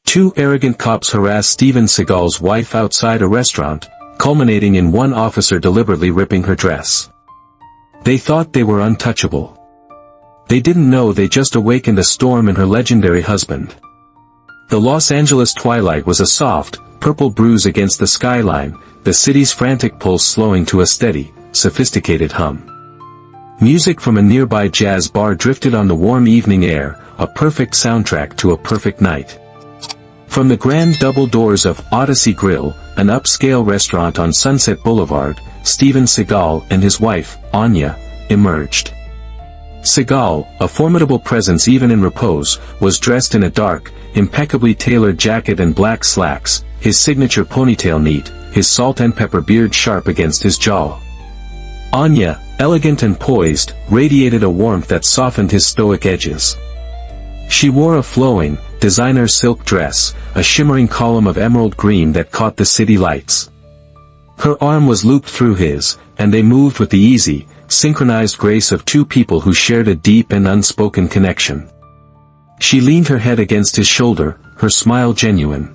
Two arrogant cops harass Steven Seagal's wife outside a restaurant, culminating in one officer deliberately ripping her dress. They thought they were untouchable. They didn't know they just awakened a storm in her legendary husband. The Los Angeles twilight was a soft, purple bruise against the skyline, the city's frantic pulse slowing to a steady, sophisticated hum. Music from a nearby jazz bar drifted on the warm evening air, a perfect soundtrack to a perfect night. From the grand double doors of Odyssey Grill, an upscale restaurant on Sunset Boulevard, Steven Seagal and his wife, Anja, emerged. Seagal, a formidable presence even in repose, was dressed in a dark, impeccably tailored jacket and black slacks, his signature ponytail neat, his salt and pepper beard sharp against his jaw. Anja, elegant and poised, radiated a warmth that softened his stoic edges. She wore a flowing, designer silk dress, a shimmering column of emerald green that caught the city lights. Her arm was looped through his, and they moved with the easy, synchronized grace of two people who shared a deep and unspoken connection. She leaned her head against his shoulder, her smile genuine.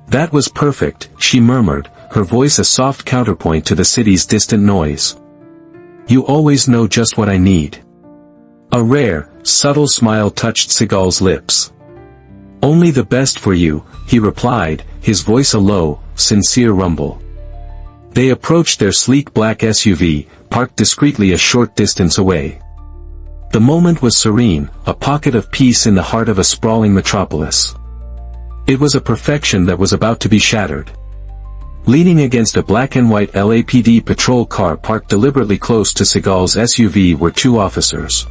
"That was perfect," she murmured, her voice a soft counterpoint to the city's distant noise. "You always know just what I need." A rare, subtle smile touched Seagal's lips. "Only the best for you," he replied, his voice a low, sincere rumble. They approached their sleek black SUV, parked discreetly a short distance away. The moment was serene, a pocket of peace in the heart of a sprawling metropolis. It was a perfection that was about to be shattered. Leaning against a black and white LAPD patrol car parked deliberately close to Seagal's SUV were two officers.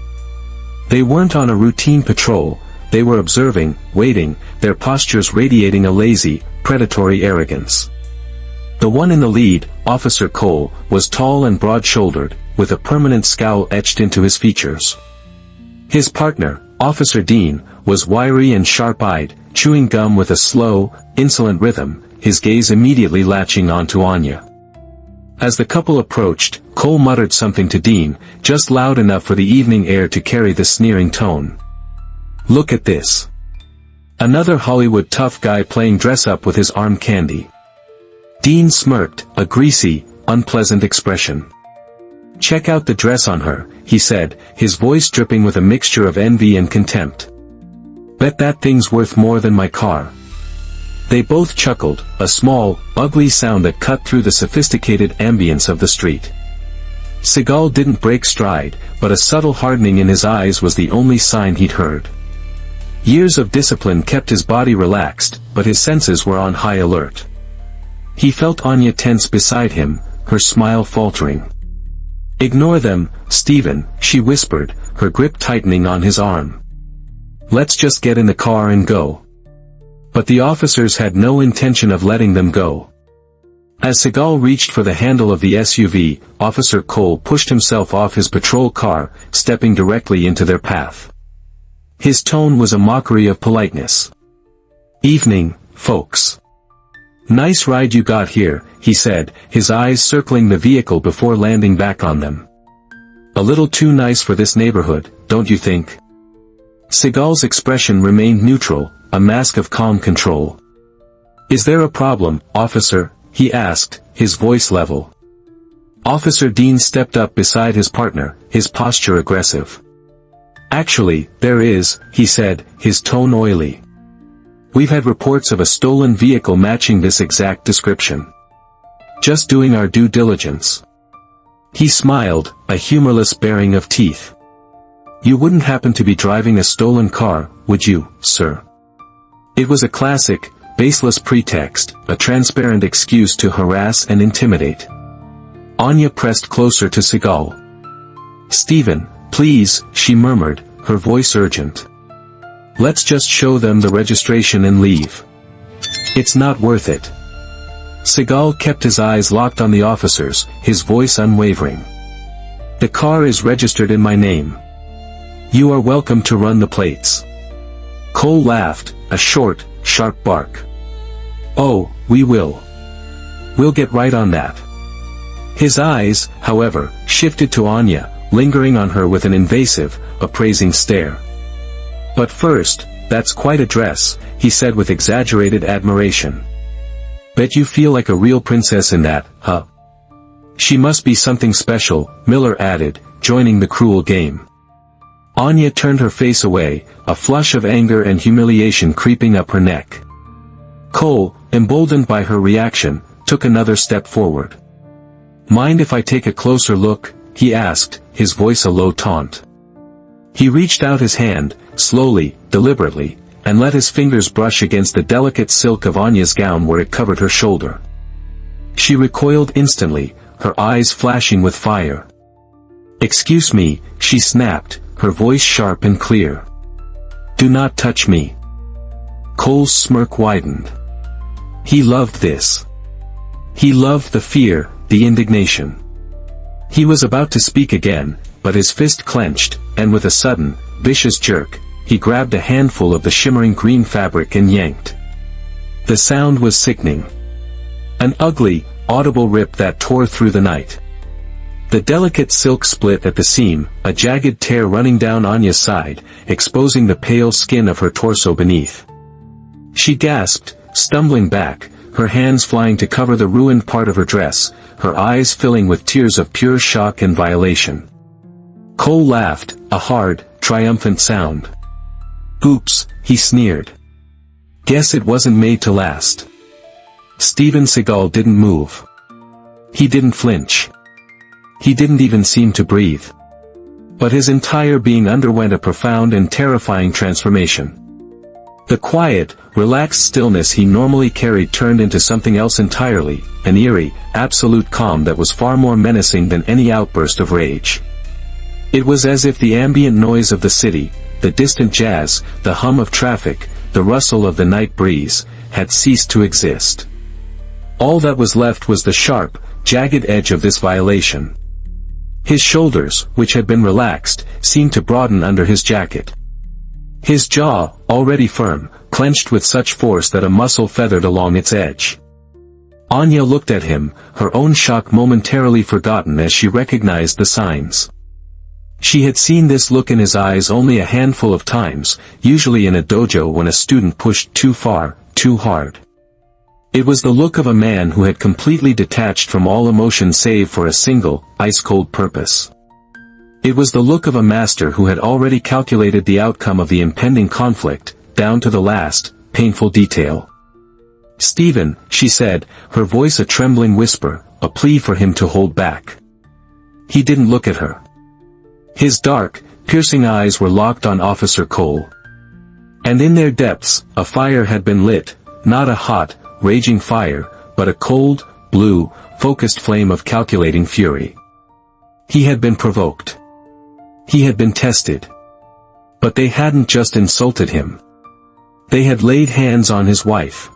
They weren't on a routine patrol, they were observing, waiting, their postures radiating a lazy, predatory arrogance. The one in the lead, Officer Cole, was tall and broad-shouldered, with a permanent scowl etched into his features. His partner, Officer Dean, was wiry and sharp-eyed, chewing gum with a slow, insolent rhythm, his gaze immediately latching onto Anja. As the couple approached, Cole muttered something to Dean, just loud enough for the evening air to carry the sneering tone. "Look at this." Another Hollywood tough guy playing dress-up with his arm candy. Dean smirked, a greasy, unpleasant expression. "Check out the dress on her," he said, his voice dripping with a mixture of envy and contempt. "Bet that thing's worth more than my car." They both chuckled, a small, ugly sound that cut through the sophisticated ambience of the street. Seagal didn't break stride, but a subtle hardening in his eyes was the only sign he'd heard. Years of discipline kept his body relaxed, but his senses were on high alert. He felt Anja tense beside him, her smile faltering. "Ignore them, Steven," she whispered, her grip tightening on his arm. "Let's just get in the car and go." But the officers had no intention of letting them go. As Seagal reached for the handle of the SUV, Officer Cole pushed himself off his patrol car, stepping directly into their path. His tone was a mockery of politeness. "Evening, folks. Nice ride you got here," he said, his eyes circling the vehicle before landing back on them. "A little too nice for this neighborhood, don't you think?" Seagal's expression remained neutral, a mask of calm control. "Is there a problem, officer?" he asked, his voice level. Officer Dean stepped up beside his partner, his posture aggressive. "Actually, there is," he said, his tone oily. "We've had reports of a stolen vehicle matching this exact description. Just doing our due diligence." He smiled, a humorless baring of teeth. "You wouldn't happen to be driving a stolen car, would you, sir?" It was a classic, baseless pretext, a transparent excuse to harass and intimidate. Anja pressed closer to Seagal. "Steven, please," she murmured, her voice urgent. "Let's just show them the registration and leave. It's not worth it." Seagal kept his eyes locked on the officers, his voice unwavering. "The car is registered in my name. You are welcome to run the plates." Cole laughed, a short, sharp bark. "Oh, we will. We'll get right on that." His eyes, however, shifted to Anja, lingering on her with an invasive, appraising stare. "But first, that's quite a dress," he said with exaggerated admiration. Bet you feel like a real princess in that, huh? She must be something special, Miller added, joining the cruel game. Anja turned her face away, a flush of anger and humiliation creeping up her neck. Cole, emboldened by her reaction, took another step forward. Mind if I take a closer look? He asked, his voice a low taunt. He reached out his hand, slowly, deliberately, and let his fingers brush against the delicate silk of Anja's gown where it covered her shoulder. She recoiled instantly, her eyes flashing with fire. Excuse me, she snapped, her voice sharp and clear. Do not touch me. Cole's smirk widened. He loved this. He loved the fear, the indignation. He was about to speak again, but his fist clenched, and with a sudden, vicious jerk, he grabbed a handful of the shimmering green fabric and yanked. The sound was sickening. An ugly, audible rip that tore through the night. The delicate silk split at the seam, a jagged tear running down Anja's side, exposing the pale skin of her torso beneath. She gasped, stumbling back, her hands flying to cover the ruined part of her dress, her eyes filling with tears of pure shock and violation. Cole laughed, a hard, triumphant sound. Oops, he sneered. Guess it wasn't made to last. Steven Seagal didn't move. He didn't flinch. He didn't even seem to breathe. But his entire being underwent a profound and terrifying transformation. The quiet, relaxed stillness he normally carried turned into something else entirely, an eerie, absolute calm that was far more menacing than any outburst of rage. It was as if the ambient noise of the city, the distant jazz, the hum of traffic, the rustle of the night breeze, had ceased to exist. All that was left was the sharp, jagged edge of this violation. His shoulders, which had been relaxed, seemed to broaden under his jacket. His jaw, already firm, clenched with such force that a muscle feathered along its edge. Anja looked at him, her own shock momentarily forgotten as she recognized the signs. She had seen this look in his eyes only a handful of times, usually in a dojo when a student pushed too far, too hard. It was the look of a man who had completely detached from all emotion save for a single, ice-cold purpose. It was the look of a master who had already calculated the outcome of the impending conflict, down to the last, painful detail. Steven, she said, her voice a trembling whisper, a plea for him to hold back. He didn't look at her. His dark, piercing eyes were locked on Officer Cole. And in their depths, a fire had been lit, not a hot, raging fire, but a cold, blue, focused flame of calculating fury. He had been provoked. He had been tested. But they hadn't just insulted him. They had laid hands on his wife.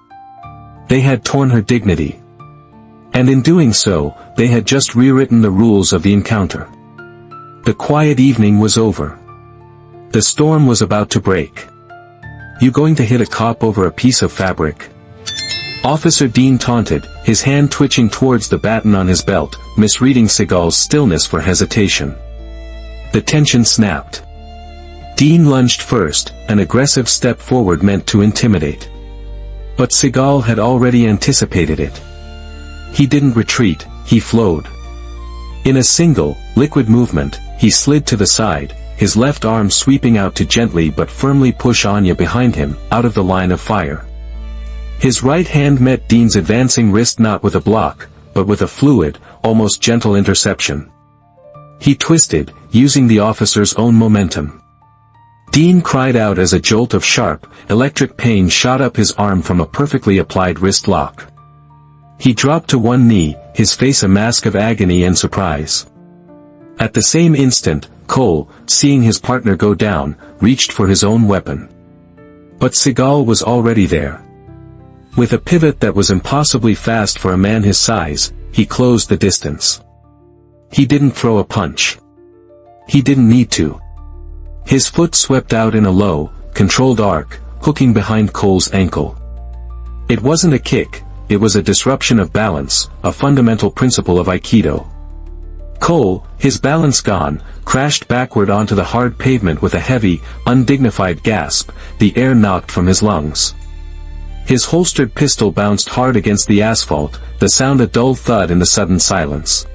They had torn her dignity. And in doing so, they had just rewritten the rules of the encounter. The quiet evening was over. The storm was about to break. You going to hit a cop over a piece of fabric? Officer Dean taunted, his hand twitching towards the baton on his belt, misreading Seagal's stillness for hesitation. The tension snapped. Dean lunged first, an aggressive step forward meant to intimidate. But Seagal had already anticipated it. He didn't retreat, he flowed. In a single, liquid movement, he slid to the side, his left arm sweeping out to gently but firmly push Anja behind him, out of the line of fire. His right hand met Dean's advancing wrist not with a block, but with a fluid, almost gentle interception. He twisted, using the officer's own momentum. Dean cried out as a jolt of sharp, electric pain shot up his arm from a perfectly applied wrist lock. He dropped to one knee, his face a mask of agony and surprise. At the same instant, Cole, seeing his partner go down, reached for his own weapon. But Seagal was already there. With a pivot that was impossibly fast for a man his size, he closed the distance. He didn't throw a punch. He didn't need to. His foot swept out in a low, controlled arc, hooking behind Cole's ankle. It wasn't a kick, it was a disruption of balance, a fundamental principle of Aikido. Cole, his balance gone, crashed backward onto the hard pavement with a heavy, undignified gasp, the air knocked from his lungs. His holstered pistol bounced hard against the asphalt, the sound a dull thud in the sudden silence.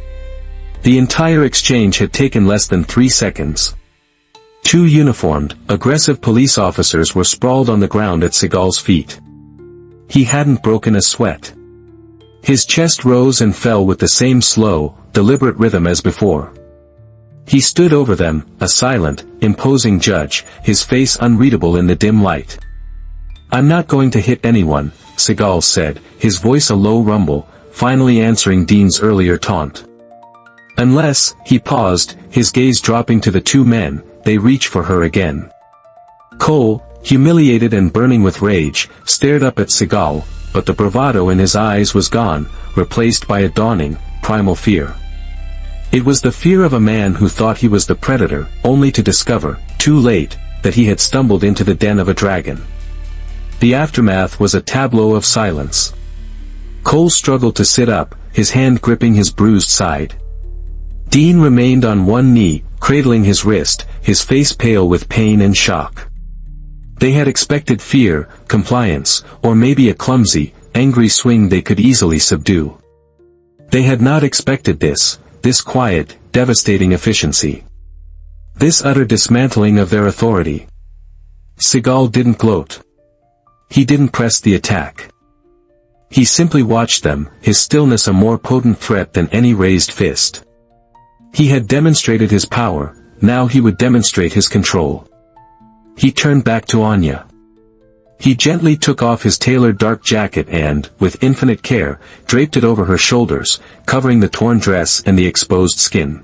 The entire exchange had taken less than 3 seconds. 2 uniformed, aggressive police officers were sprawled on the ground at Seagal's feet. He hadn't broken a sweat. His chest rose and fell with the same slow, deliberate rhythm as before. He stood over them, a silent, imposing judge, his face unreadable in the dim light. "I'm not going to hit anyone," Seagal said, his voice a low rumble, finally answering Dean's earlier taunt. "Unless," he paused, his gaze dropping to the 2 men, "they reach for her again." Cole, humiliated and burning with rage, stared up at Seagal, but the bravado in his eyes was gone, replaced by a dawning, primal fear. It was the fear of a man who thought he was the predator, only to discover, too late, that he had stumbled into the den of a dragon. The aftermath was a tableau of silence. Cole struggled to sit up, his hand gripping his bruised side. Dean remained on one knee, cradling his wrist, his face pale with pain and shock. They had expected fear, compliance, or maybe a clumsy, angry swing they could easily subdue. They had not expected this quiet, devastating efficiency. This utter dismantling of their authority. Seagal didn't gloat. He didn't press the attack. He simply watched them, his stillness a more potent threat than any raised fist. He had demonstrated his power, now he would demonstrate his control. He turned back to Anja. He gently took off his tailored dark jacket and, with infinite care, draped it over her shoulders, covering the torn dress and the exposed skin.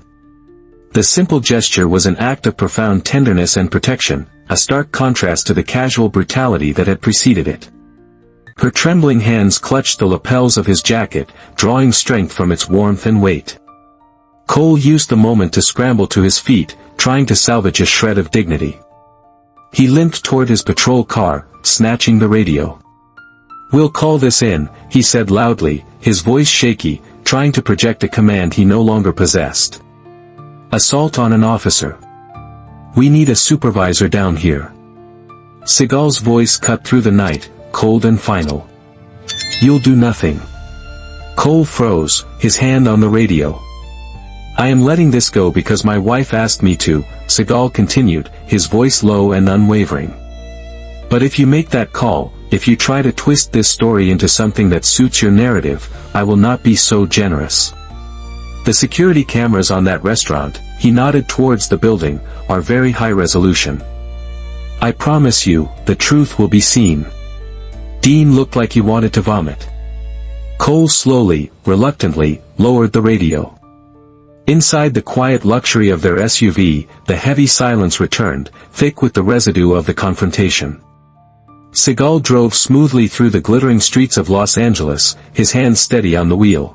The simple gesture was an act of profound tenderness and protection, a stark contrast to the casual brutality that had preceded it. Her trembling hands clutched the lapels of his jacket, drawing strength from its warmth and weight. Cole used the moment to scramble to his feet, trying to salvage a shred of dignity. He limped toward his patrol car, snatching the radio. "We'll call this in," he said loudly, his voice shaky, trying to project a command he no longer possessed. "Assault on an officer. We need a supervisor down here." Seagal's voice cut through the night, cold and final. "You'll do nothing." Cole froze, his hand on the radio. "I am letting this go because my wife asked me to," Seagal continued, his voice low and unwavering. "But if you make that call, if you try to twist this story into something that suits your narrative, I will not be so generous. The security cameras on that restaurant," he nodded towards the building, "are very high resolution. I promise you, the truth will be seen." Dean looked like he wanted to vomit. Cole slowly, reluctantly, lowered the radio. Inside the quiet luxury of their SUV, the heavy silence returned, thick with the residue of the confrontation. Seagal drove smoothly through the glittering streets of Los Angeles, his hands steady on the wheel.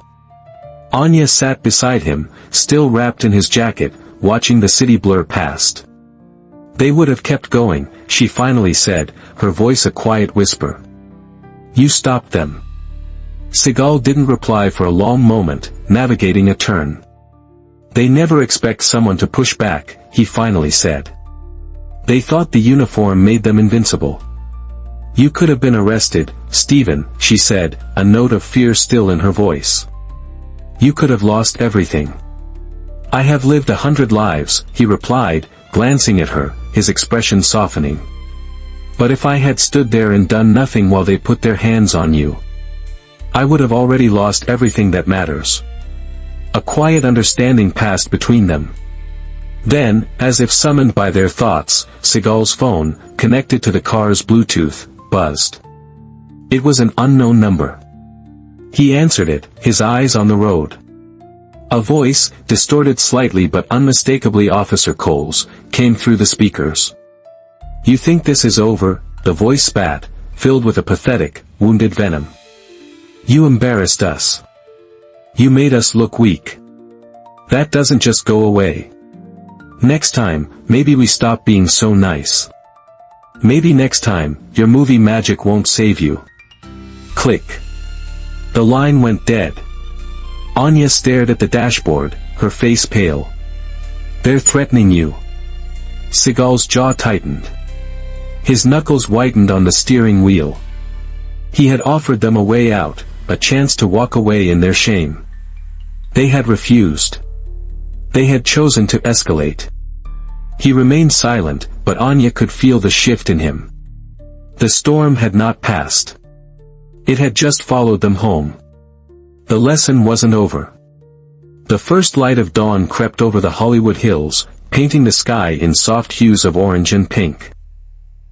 Anja sat beside him, still wrapped in his jacket, watching the city blur past. "They would have kept going," she finally said, her voice a quiet whisper. "You stopped them." Seagal didn't reply for a long moment, navigating a turn. "They never expect someone to push back," he finally said. "They thought the uniform made them invincible." "You could have been arrested, Steven," she said, a note of fear still in her voice. "You could have lost everything." "I have lived 100 lives," he replied, glancing at her, his expression softening. "But if I had stood there and done nothing while they put their hands on you, I would have already lost everything that matters." A quiet understanding passed between them. Then, as if summoned by their thoughts, Seagal's phone, connected to the car's Bluetooth, buzzed. It was an unknown number. He answered it, his eyes on the road. A voice, distorted slightly but unmistakably Officer Cole's, came through the speakers. "You think this is over?" the voice spat, filled with a pathetic, wounded venom. "You embarrassed us. You made us look weak. That doesn't just go away. Next time, maybe we stop being so nice. Maybe next time, your movie magic won't save you." Click. The line went dead. Anja stared at the dashboard, her face pale. "They're threatening you." Seagal's jaw tightened. His knuckles whitened on the steering wheel. He had offered them a way out, a chance to walk away in their shame. They had refused. They had chosen to escalate. He remained silent, but Anja could feel the shift in him. The storm had not passed. It had just followed them home. The lesson wasn't over. The first light of dawn crept over the Hollywood Hills, painting the sky in soft hues of orange and pink.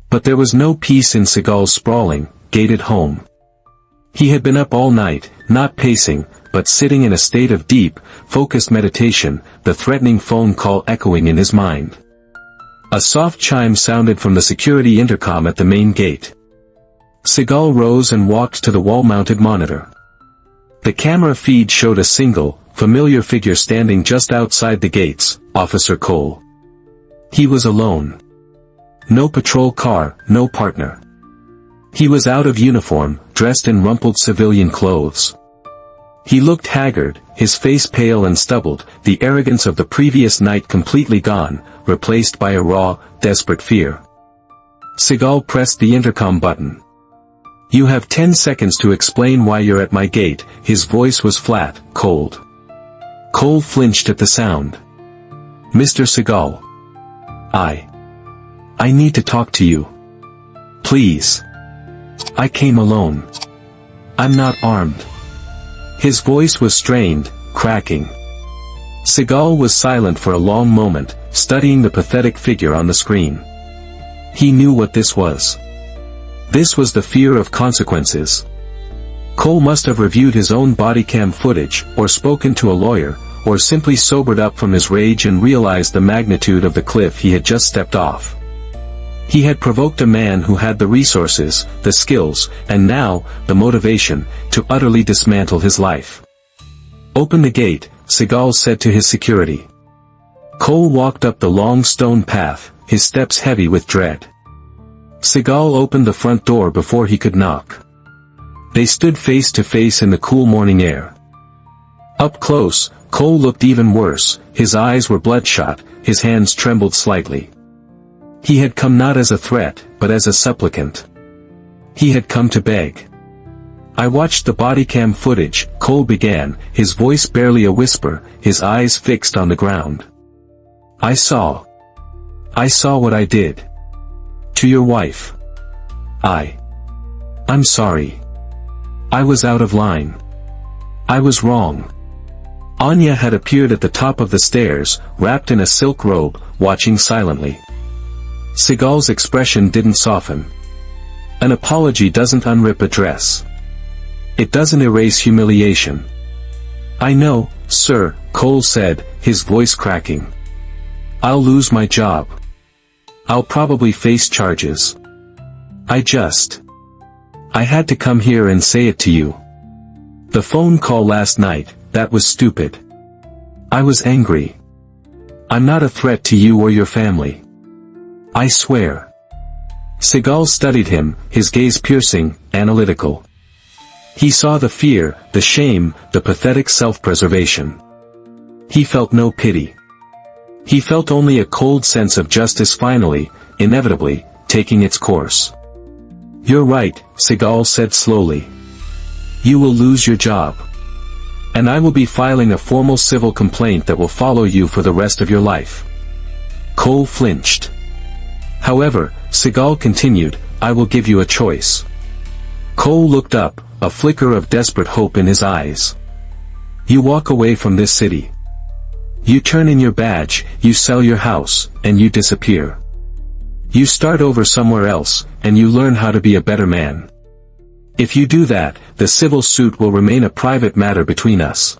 But there was no peace in Seagal's sprawling, gated home. He had been up all night, not pacing, but sitting in a state of deep, focused meditation, the threatening phone call echoing in his mind. A soft chime sounded from the security intercom at the main gate. Seagal rose and walked to the wall-mounted monitor. The camera feed showed a single, familiar figure standing just outside the gates, Officer Cole. He was alone. No patrol car, no partner. He was out of uniform, dressed in rumpled civilian clothes. He looked haggard, his face pale and stubbled, the arrogance of the previous night completely gone, replaced by a raw, desperate fear. Seagal pressed the intercom button. "You have 10 seconds to explain why you're at my gate." His voice was flat, cold. Cole flinched at the sound. "Mr. Seagal. I need to talk to you. Please. I came alone. I'm not armed." His voice was strained, cracking. Seagal was silent for a long moment, studying the pathetic figure on the screen. He knew what this was. This was the fear of consequences. Cole must have reviewed his own body cam footage, or spoken to a lawyer, or simply sobered up from his rage and realized the magnitude of the cliff he had just stepped off. He had provoked a man who had the resources, the skills, and now, the motivation, to utterly dismantle his life. "Open the gate," Seagal said to his security. Cole walked up the long stone path, his steps heavy with dread. Seagal opened the front door before he could knock. They stood face to face in the cool morning air. Up close, Cole looked even worse, his eyes were bloodshot, his hands trembled slightly. He had come not as a threat, but as a supplicant. He had come to beg. "I watched the body cam footage," Cole began, his voice barely a whisper, his eyes fixed on the ground. I saw what I did. To your wife. I'm sorry. I was out of line. I was wrong." Anja had appeared at the top of the stairs, wrapped in a silk robe, watching silently. Seagal's expression didn't soften. An apology doesn't unrip a dress. It doesn't erase humiliation. "I know, sir," Cole said, his voice cracking. "I'll lose my job. I'll probably face charges. I had to come here and say it to you. The phone call last night, that was stupid. I was angry. I'm not a threat to you or your family. I swear." Seagal studied him, his gaze piercing, analytical. He saw the fear, the shame, the pathetic self-preservation. He felt no pity. He felt only a cold sense of justice finally, inevitably, taking its course. "You're right," Seagal said slowly. "You will lose your job. And I will be filing a formal civil complaint that will follow you for the rest of your life." Cole flinched. "However," Seagal continued, "I will give you a choice." Cole looked up, a flicker of desperate hope in his eyes. "You walk away from this city. You turn in your badge, you sell your house, and you disappear. You start over somewhere else, and you learn how to be a better man. If you do that, the civil suit will remain a private matter between us.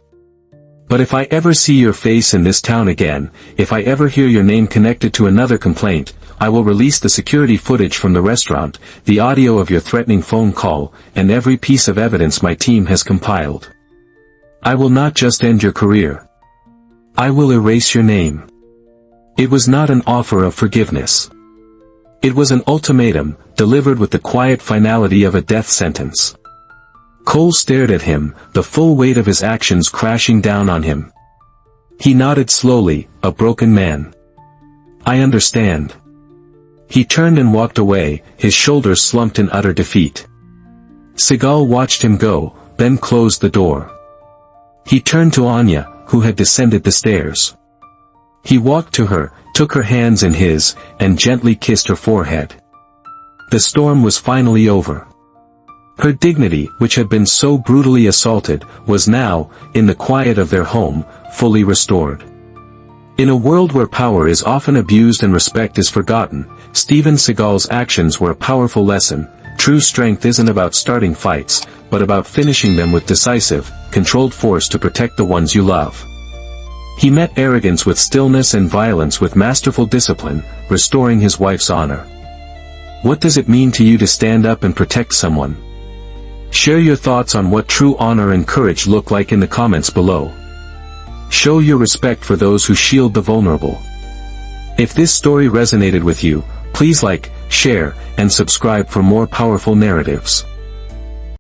But if I ever see your face in this town again, if I ever hear your name connected to another complaint, I will release the security footage from the restaurant, the audio of your threatening phone call, and every piece of evidence my team has compiled. I will not just end your career. I will erase your name." It was not an offer of forgiveness. It was an ultimatum, delivered with the quiet finality of a death sentence. Cole stared at him, the full weight of his actions crashing down on him. He nodded slowly, a broken man. "I understand." He turned and walked away, his shoulders slumped in utter defeat. Seagal watched him go, then closed the door. He turned to Anja, who had descended the stairs. He walked to her, took her hands in his, and gently kissed her forehead. The storm was finally over. Her dignity, which had been so brutally assaulted, was now, in the quiet of their home, fully restored. In a world where power is often abused and respect is forgotten, Steven Seagal's actions were a powerful lesson. True strength isn't about starting fights, but about finishing them with decisive, controlled force to protect the ones you love. He met arrogance with stillness and violence with masterful discipline, restoring his wife's honor. What does it mean to you to stand up and protect someone? Share your thoughts on what true honor and courage look like in the comments below. Show your respect for those who shield the vulnerable. If this story resonated with you, please like, share, and subscribe for more powerful narratives.